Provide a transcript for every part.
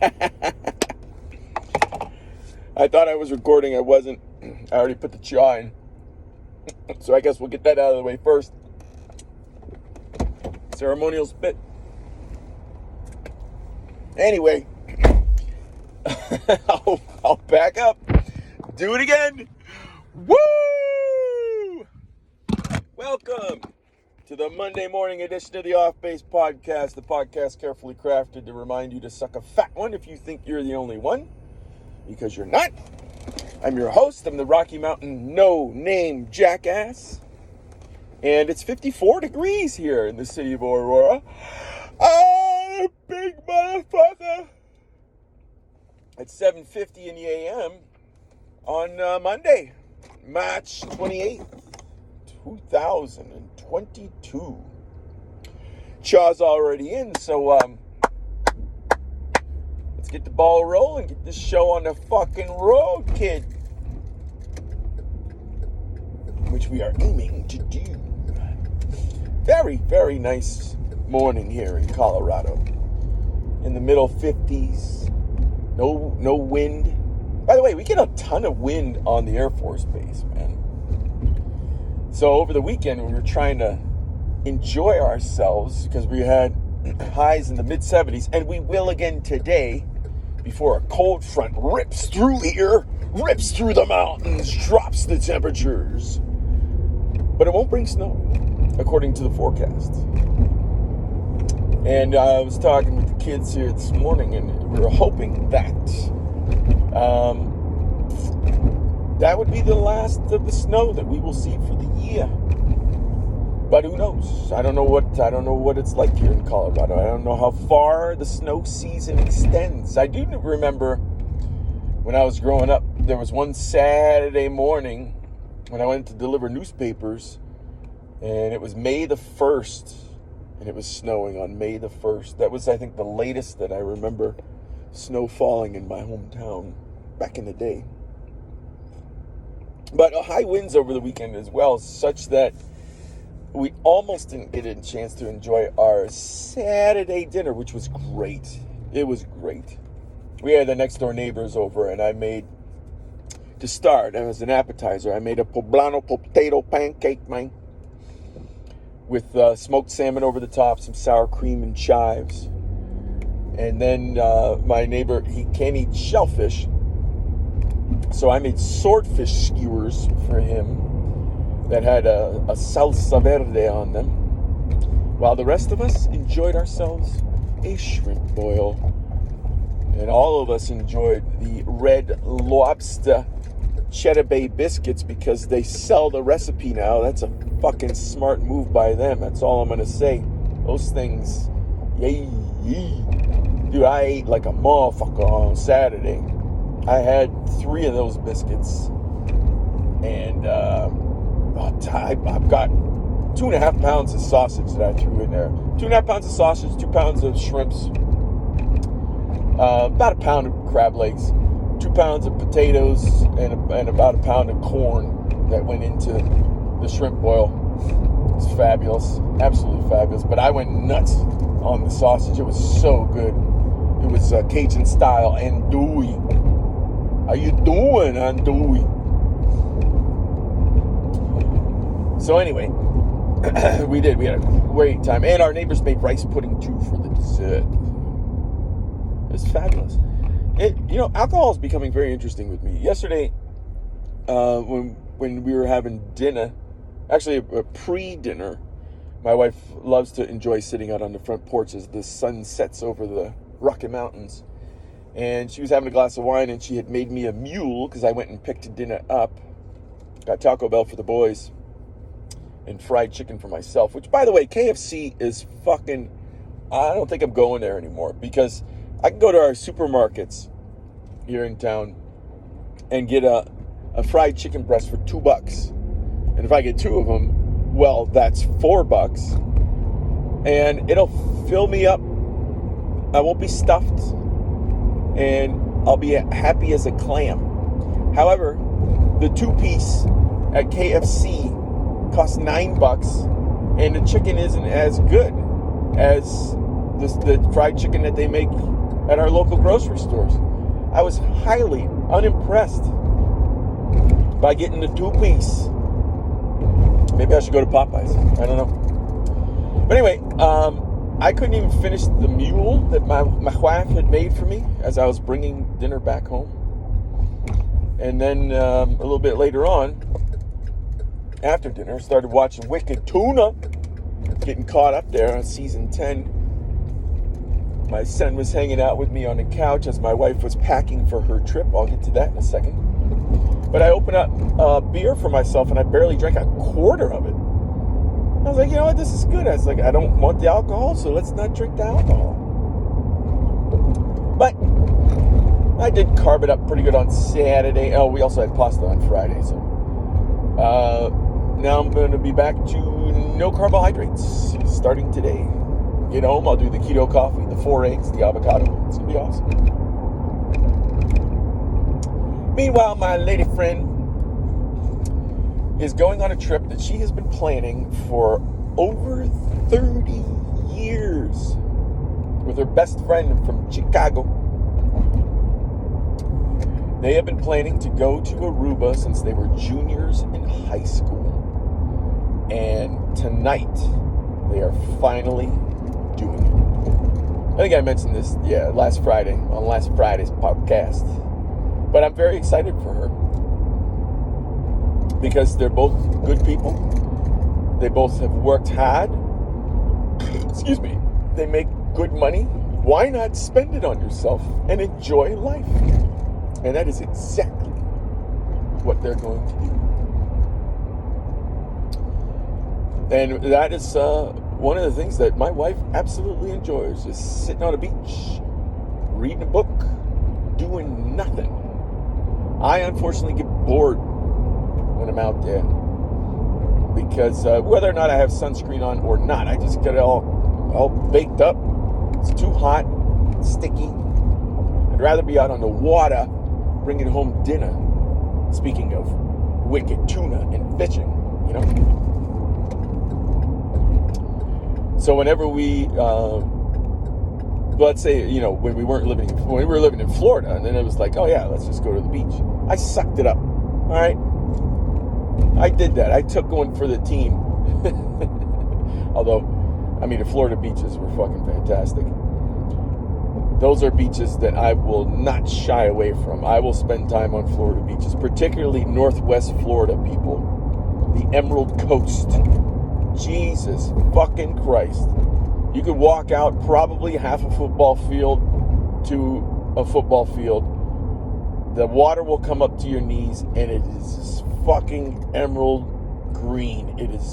I thought I was recording. I wasn't. I already put the jaw in. So I guess we'll get that out of the way first. Ceremonial spit. Anyway, I'll back up. Do it again. Woo! Welcome to the Monday morning edition of the Off Base Podcast, the podcast carefully crafted to remind you to suck a fat one if you think you're the only one, because you're not. I'm your host. I'm the Rocky Mountain no-name Jackass, and it's 54 degrees here in the city of Aurora. Oh, big motherfucker! It's 7:50 in the a.m. on Monday, March 28th, 2022. Chaw's already in, so let's get the ball rolling, get this show on the fucking road, kid. Which we are aiming to do. Very, very nice morning here in Colorado. In the middle 50s. No wind. By the way, we get a ton of wind on the Air Force Base, man. So over the weekend, we were trying to enjoy ourselves because we had highs in the mid-70s, and we will again today before a cold front rips through here, rips through the mountains, drops the temperatures. But it won't bring snow, according to the forecast. And I was talking with the kids here this morning, and we were hoping that that would be the last of the snow that we will see for the year. But who knows? I don't know what it's like here in Colorado. I don't know how far the snow season extends. I do remember when I was growing up, there was one Saturday morning when I went to deliver newspapers, and it was May the 1st, and it was snowing on May the 1st. That was, I think, the latest that I remember snow falling in my hometown back in the day. But high winds over the weekend as well, such that we almost didn't get a chance to enjoy our Saturday dinner, which was great. It was great. We had the next door neighbors over, and I made, to start, as an appetizer, I made a poblano potato pancake, man, with smoked salmon over the top, some sour cream and chives. And then my neighbor, he can't eat shellfish, so I made swordfish skewers for him that had a salsa verde on them, while the rest of us enjoyed ourselves a shrimp boil. And all of us enjoyed the Red Lobster Cheddar Bay biscuits because they sell the recipe now. That's a fucking smart move by them. That's all I'm going to say. Those things, yay. Dude, I ate like a motherfucker on Saturday. I had 3 of those biscuits. And I've got 2.5 pounds of sausage that I threw in there. 2.5 pounds of sausage, 2 pounds of shrimps, about a pound of crab legs, 2 pounds of potatoes, and about a pound of corn that went into the shrimp boil. It's fabulous, absolutely fabulous. But I went nuts on the sausage. It was so good. It was Cajun style andouille. How you doing, andouille? So anyway, we had a great time. And our neighbors made rice pudding too for the dessert. It's fabulous. Alcohol is becoming very interesting with me. Yesterday, when we were having dinner, actually a pre-dinner, my wife loves to enjoy sitting out on the front porch as the sun sets over the Rocky Mountains. And she was having a glass of wine, and she had made me a mule because I went and picked dinner up. Got Taco Bell for the boys and fried chicken for myself, which, by the way, KFC is fucking, I don't think I'm going there anymore because I can go to our supermarkets here in town and get a fried chicken breast for $2. And if I get 2 of them, well, that's $4. And it'll fill me up. I won't be stuffed. And I'll be happy as a clam. However, the 2-piece at KFC costs $9, and the chicken isn't as good as the fried chicken that they make at our local grocery stores. I was highly unimpressed by getting the 2-piece. Maybe I should go to Popeyes. I don't know. But anyway, I couldn't even finish the mule that my wife had made for me as I was bringing dinner back home. And then a little bit later on, after dinner, started watching Wicked Tuna, getting caught up there on season 10. My son was hanging out with me on the couch as my wife was packing for her trip. I'll get to that in a second. But I opened up a beer for myself, and I barely drank a quarter of it. I was like, you know what, this is good. I was like, I don't want the alcohol, so let's not drink the alcohol. But I did carb it up pretty good on Saturday. Oh, we also had pasta on Friday. So now I'm going to be back to no carbohydrates starting today. Get home, I'll do the keto coffee, the 4 eggs, the avocado. It's going to be awesome. Meanwhile, my lady friend is going on a trip that she has been planning for over 30 years with her best friend from Chicago. They have been planning to go to Aruba since they were juniors in high school. And tonight, they are finally doing it. I think I mentioned this, last Friday, on last Friday's podcast. But I'm very excited for her. Because they're both good people. They both have worked hard. Excuse me. They make good money. Why not spend it on yourself and enjoy life? And that is exactly what they're going to do. And that is one of the things that my wife absolutely enjoys. Just sitting on a beach, reading a book, doing nothing. I unfortunately get bored when I'm out there. Because whether or not I have sunscreen on or not, I just get it all baked up. It's too hot, sticky. I'd rather be out on the water bringing home dinner. Speaking of wicked tuna and fishing, you know. So whenever we, let's say, you know, when we were living in Florida, and then it was like, oh yeah, let's just go to the beach. I sucked it up. All right, I did that. I took one for the team. Although, I mean, the Florida beaches were fucking fantastic. Those are beaches that I will not shy away from. I will spend time on Florida beaches, particularly Northwest Florida, people. The Emerald Coast. Jesus fucking Christ. You could walk out probably half a football field to a football field. The water will come up to your knees, and it is fucking emerald green. It is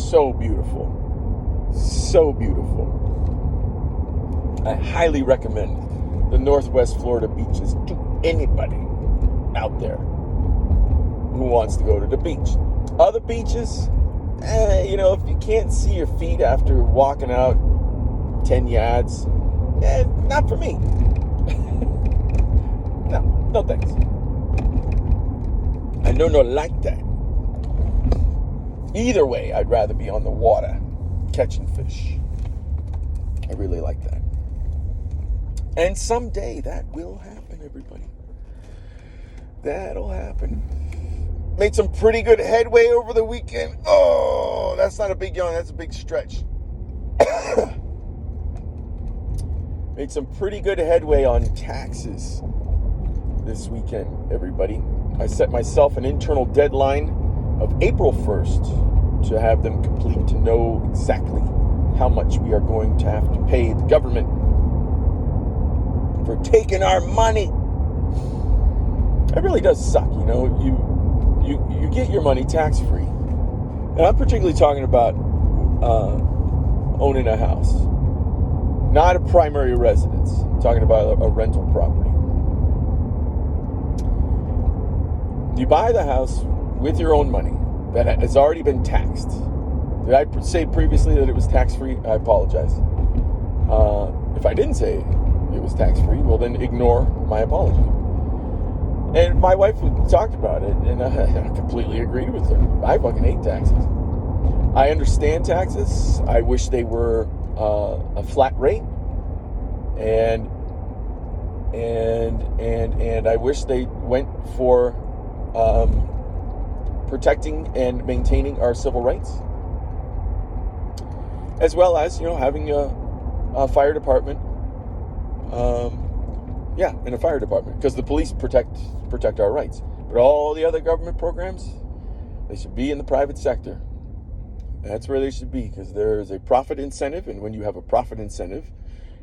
so beautiful. So beautiful. I highly recommend the Northwest Florida beaches to anybody out there who wants to go to the beach. Other beaches, you know, if you can't see your feet after walking out 10 yards, not for me. No thanks. I don't like that. Either way, I'd rather be on the water catching fish. I really like that. And someday that will happen, everybody. That'll happen. Made some pretty good headway over the weekend. Oh, that's not a big yawn. That's a big stretch. Made some pretty good headway on taxes this weekend, everybody. I set myself an internal deadline of April 1st to have them complete, to know exactly how much we are going to have to pay the government for taking our money. It really does suck, you know. You get your money tax-free. And I'm particularly talking about owning a house. Not a primary residence. I'm talking about a rental property. You buy the house with your own money that has already been taxed. Did I say previously that it was tax-free? I apologize. If I didn't say it was tax-free, well then ignore my apology. And my wife talked about it, and I completely agreed with her. I fucking hate taxes. I understand taxes. I wish they were a flat rate. And and I wish they went for protecting and maintaining our civil rights, as well as having a fire department. In a fire department, because the police protect our rights. But all the other government programs, they should be in the private sector. That's where they should be, because there is a profit incentive, and when you have a profit incentive,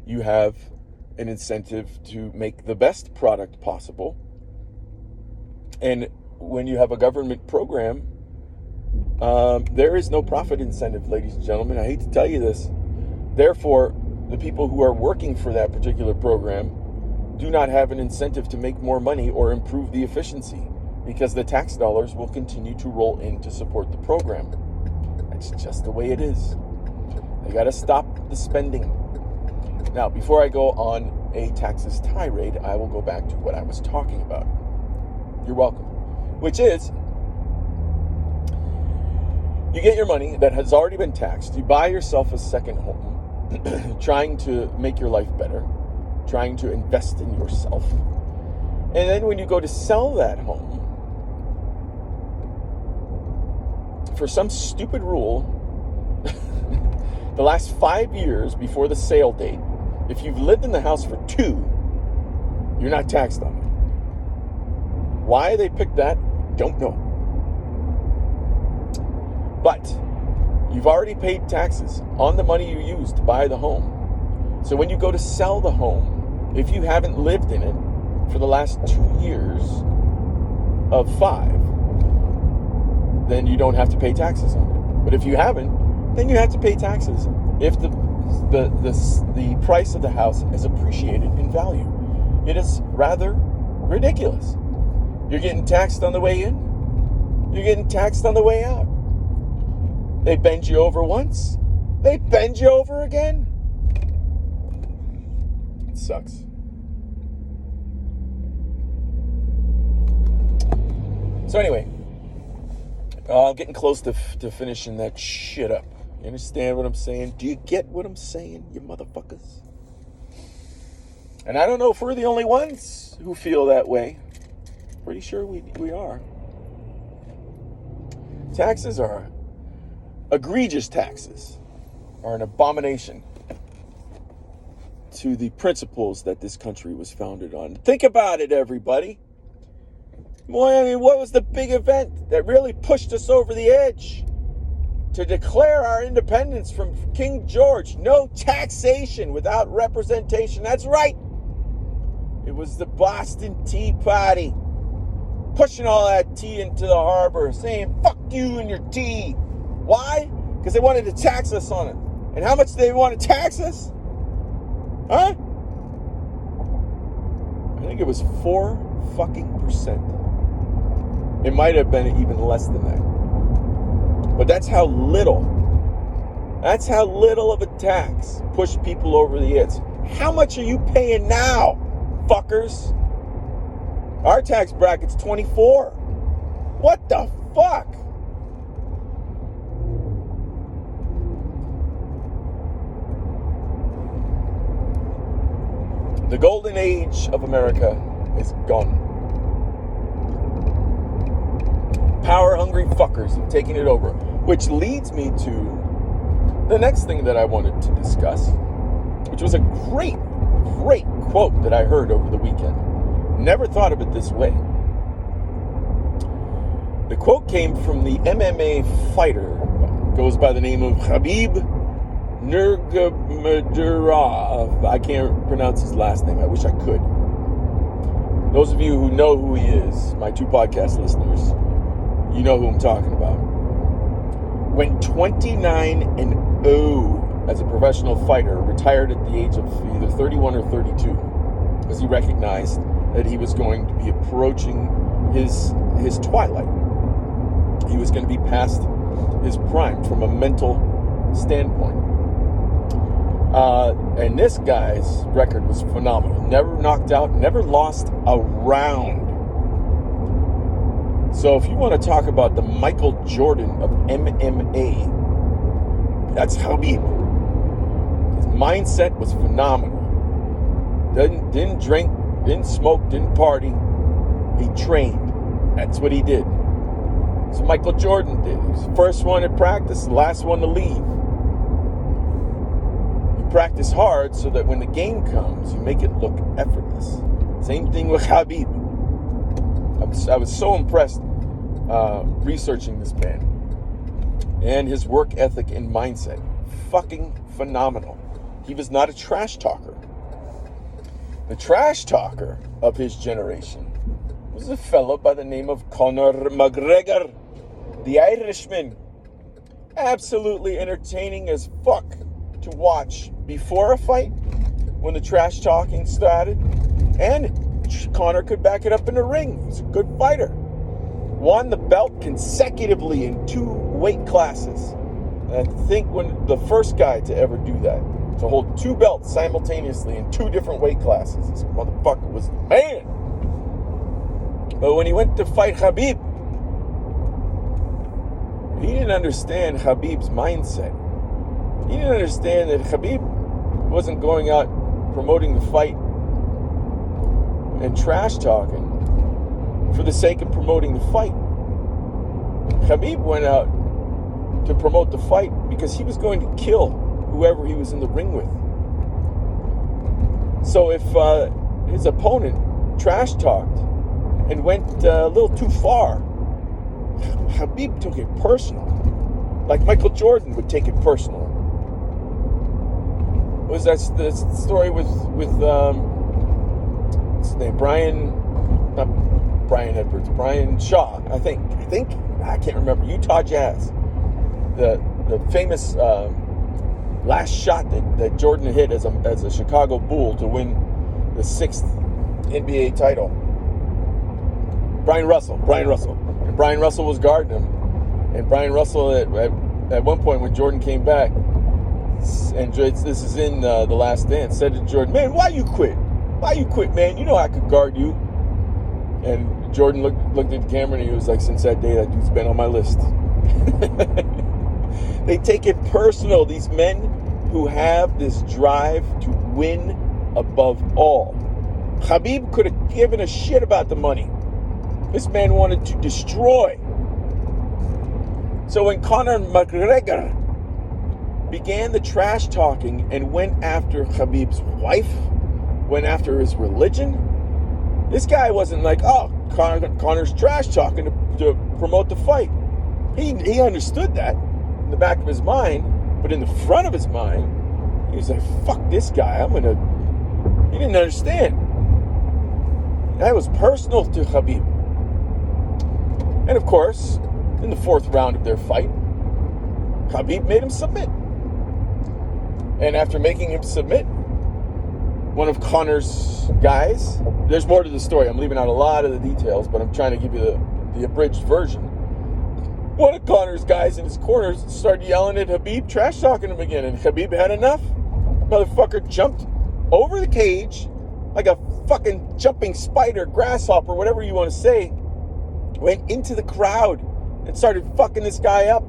you have an incentive to make the best product possible. And when you have a government program, there is no profit incentive, ladies and gentlemen. I hate to tell you this. Therefore, the people who are working for that particular program do not have an incentive to make more money or improve the efficiency, because the tax dollars will continue to roll in to support the program. That's just the way it is. They got to stop the spending. Now, before I go on a taxes tirade, I will go back to what I was talking about. You're welcome. Which is, you get your money that has already been taxed. You buy yourself a second home, trying to make your life better, trying to invest in yourself. And then when you go to sell that home, for some stupid rule, the last 5 years before the sale date, if you've lived in the house for 2, you're not taxed on it. Why they picked that, don't know. But you've already paid taxes on the money you used to buy the home. So when you go to sell the home, if you haven't lived in it for the last 2 years of 5, then you don't have to pay taxes on it. But if you haven't, then you have to pay taxes if the price of the house has appreciated in value. It is rather ridiculous. You're getting taxed on the way in. You're getting taxed on the way out. They bend you over once. They bend you over again. It sucks. So anyway, I'm getting close to finishing that shit up. You understand what I'm saying? Do you get what I'm saying, you motherfuckers? And I don't know if we're the only ones who feel that way. Pretty sure we are. Taxes are egregious. Taxes are an abomination to the principles that this country was founded on. Think about it, everybody. Boy, I mean, what was the big event that really pushed us over the edge to declare our independence from King George? No taxation without representation. That's right. It was the Boston Tea Party, pushing all that tea into the harbor, saying, fuck you and your tea. Why? Because they wanted to tax us on it. And how much do they want to tax us? Huh? I think it was 4%. It might have been even less than that. But that's how little of a tax pushed people over the edge. How much are you paying now, fuckers? Our tax bracket's 24. What the fuck? The golden age of America is gone. Power-hungry fuckers have taken it over. Which leads me to the next thing that I wanted to discuss, which was a great quote that I heard over the weekend. Never thought of it this way. The quote came from the MMA fighter, goes by the name of Khabib Nurmagomedov. I can't pronounce his last name. I wish I could. Those of you who know who he is, my 2 podcast listeners, you know who I'm talking about. Went 29-0 as a professional fighter, retired at the age of either 31 or 32, because he recognized that he was going to be approaching his twilight. He was going to be past his prime from a mental standpoint. And this guy's record was phenomenal. Never knocked out, never lost a round. So if you want to talk about the Michael Jordan of MMA, that's Khabib. His mindset was phenomenal. Didn't drink didn't smoke, didn't party. He trained. That's what he did. So Michael Jordan did. He was the first one at practice, the last one to leave. You practice hard so that when the game comes, you make it look effortless. Same thing with Khabib. I was so impressed researching this man and his work ethic and mindset. Fucking phenomenal. He was not a trash talker. The trash talker of his generation was a fellow by the name of Conor McGregor, the Irishman. Absolutely entertaining as fuck to watch before a fight when the trash talking started. And Conor could back it up in the ring. He's a good fighter. Won the belt consecutively in 2 weight classes. And I think when the first guy to ever do that, to hold 2 belts simultaneously in 2 different weight classes. This motherfucker was the man. But when he went to fight Khabib, he didn't understand Khabib's mindset. He didn't understand that Khabib wasn't going out promoting the fight and trash talking for the sake of promoting the fight. Khabib went out to promote the fight because he was going to kill whoever he was in the ring with. So if his opponent trash talked and went a little too far, Khabib took it personal, like Michael Jordan would take it personal. Was that the story with what's his name? Not Brian Edwards, Brian Shaw, I think I can't remember. Utah Jazz, the famous last shot that Jordan hit as a Chicago Bull to win the 6th NBA title. Brian Russell, and Brian Russell was guarding him, and Brian Russell at one point when Jordan came back, and this is in The Last Dance, said to Jordan, "Man, why you quit? Why you quit, man? You know I could guard you." And Jordan looked at the camera and he was like, "Since that day, that dude's been on my list." They take it personal. These men who have this drive to win above all. Khabib could have given a shit about the money. This man wanted to destroy. So when Conor McGregor began the trash talking and went after Khabib's wife, went after his religion, this guy wasn't like, "Oh, Conor's trash talking to promote the fight." He understood that in the back of his mind, but in the front of his mind, he was like, "Fuck this guy, he didn't understand. That was personal to Khabib. And of course, in the 4th round of their fight, Khabib made him submit. And after making him submit, one of Conor's guys, there's more to the story. I'm leaving out a lot of the details, but I'm trying to give you the abridged version. One of Conor's guys in his corner started yelling at Khabib, trash talking him again, and Khabib had enough. Motherfucker jumped over the cage like a fucking jumping spider, grasshopper, whatever you want to say, went into the crowd and started fucking this guy up.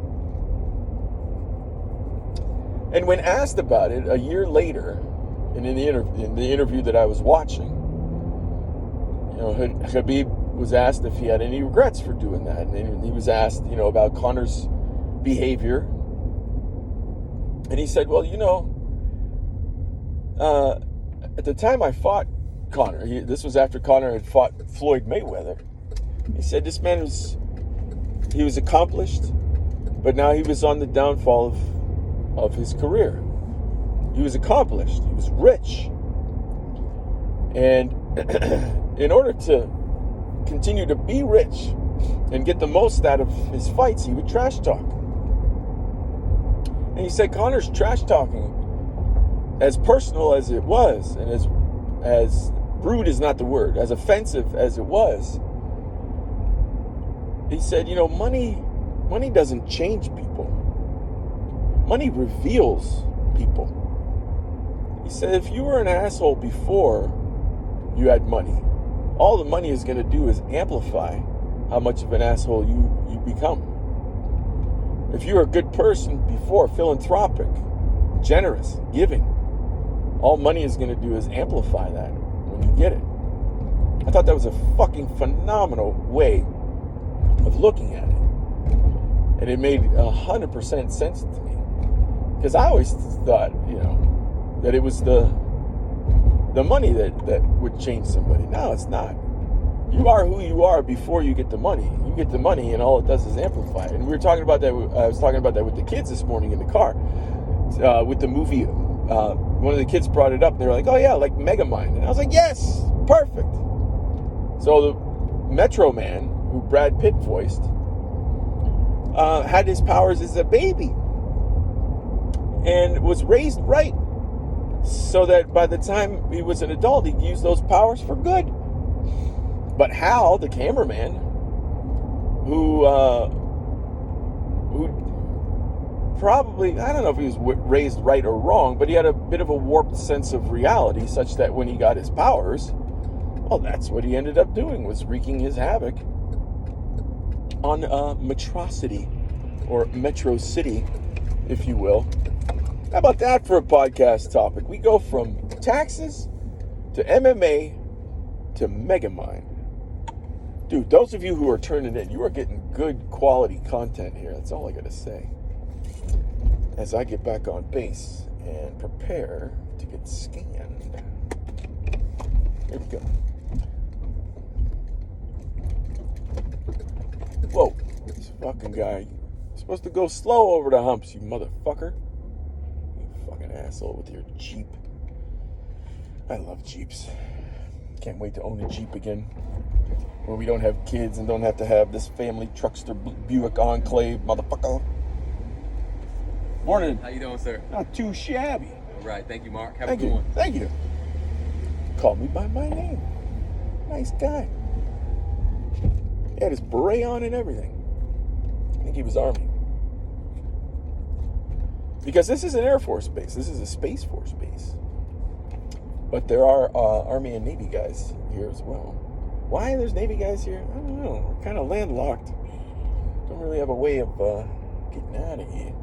And when asked about it a year later, and in the interview that I was watching, Khabib was asked if he had any regrets for doing that, and he was asked, about Conor's behavior, and he said, "Well, at the time I fought Conor, this was after Conor had fought Floyd Mayweather. He said this man was accomplished, but now he was on the downfall of his career. He was accomplished. He was rich. And in order to continue to be rich and get the most out of his fights, he would trash talk." And he said Conor's trash talking, as personal as it was, and as rude is not the word, as offensive as it was, he said, money doesn't change people. Money reveals people. He said, if you were an asshole before you had money, all the money is going to do is amplify how much of an asshole you become. If you're a good person before, philanthropic, generous, giving, all money is going to do is amplify that when you get it. I thought that was a fucking phenomenal way of looking at it. And it made 100% sense to me. Because I always thought, that it was the money that would change somebody. No, it's not. You are who you are before you get the money. You get the money and all it does is amplify it. And we were talking about that. I was talking about that with the kids this morning in the car. With the movie, one of the kids brought it up. They were like, oh yeah, like Megamind. And I was like, yes, perfect. So the Metro Man, who Brad Pitt voiced, had his powers as a baby. And was raised right. So that by the time he was an adult, he'd use those powers for good. But Hal, the cameraman, who probably, I don't know if he was raised right or wrong, but he had a bit of a warped sense of reality, such that when he got his powers, well, that's what he ended up doing, was wreaking his havoc on Metrocity, or Metro City, if you will. How about that for a podcast topic? We go from taxes to MMA to Megamind. Dude, those of you who are turning in, you are getting good quality content here. That's all I got to say. As I get back on base and prepare to get scanned. Here we go. Whoa, this fucking guy. You're supposed to go slow over the humps, you motherfucker. You fucking asshole with your Jeep. I love Jeeps. Can't wait to own a Jeep again. Where we don't have kids and don't have to have this family truckster Buick Enclave, motherfucker. Morning. How you doing, sir? Not too shabby. All right, thank you, Mark. Have a good one. Thank you. Called me by my name. Nice guy. He had his beret on and everything. I think he was Army. Because this is an Air Force base. This is a Space Force base. But there are Army and Navy guys here as well. Why there's Navy guys here? I don't know. We're kind of landlocked. Don't really have a way of getting out of here.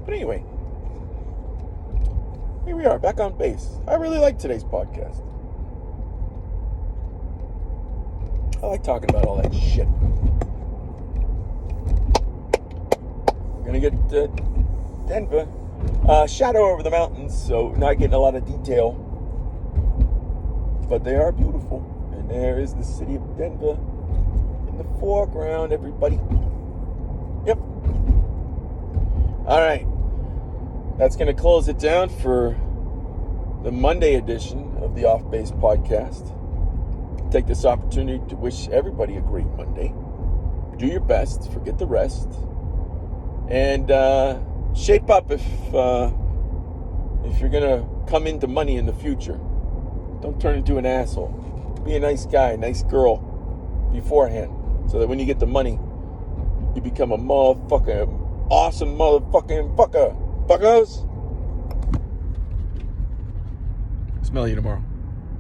But anyway, here we are, back on base. I really like today's podcast. I like talking about all that shit. We're going to get Denver. Shadow over the mountains, so not getting a lot of detail. But they are beautiful. And there is the city of Denver in the foreground, everybody. Yep. All right. That's going to close it down for the Monday edition of the Off Base podcast. Take this opportunity to wish everybody a great Monday. Do your best. Forget the rest. And shape up if you're going to come into money in the future. Don't turn into an asshole. Be a nice guy, nice girl beforehand. So that when you get the money, you become a motherfucking awesome motherfucking fucker. Fuckers. Smell you tomorrow.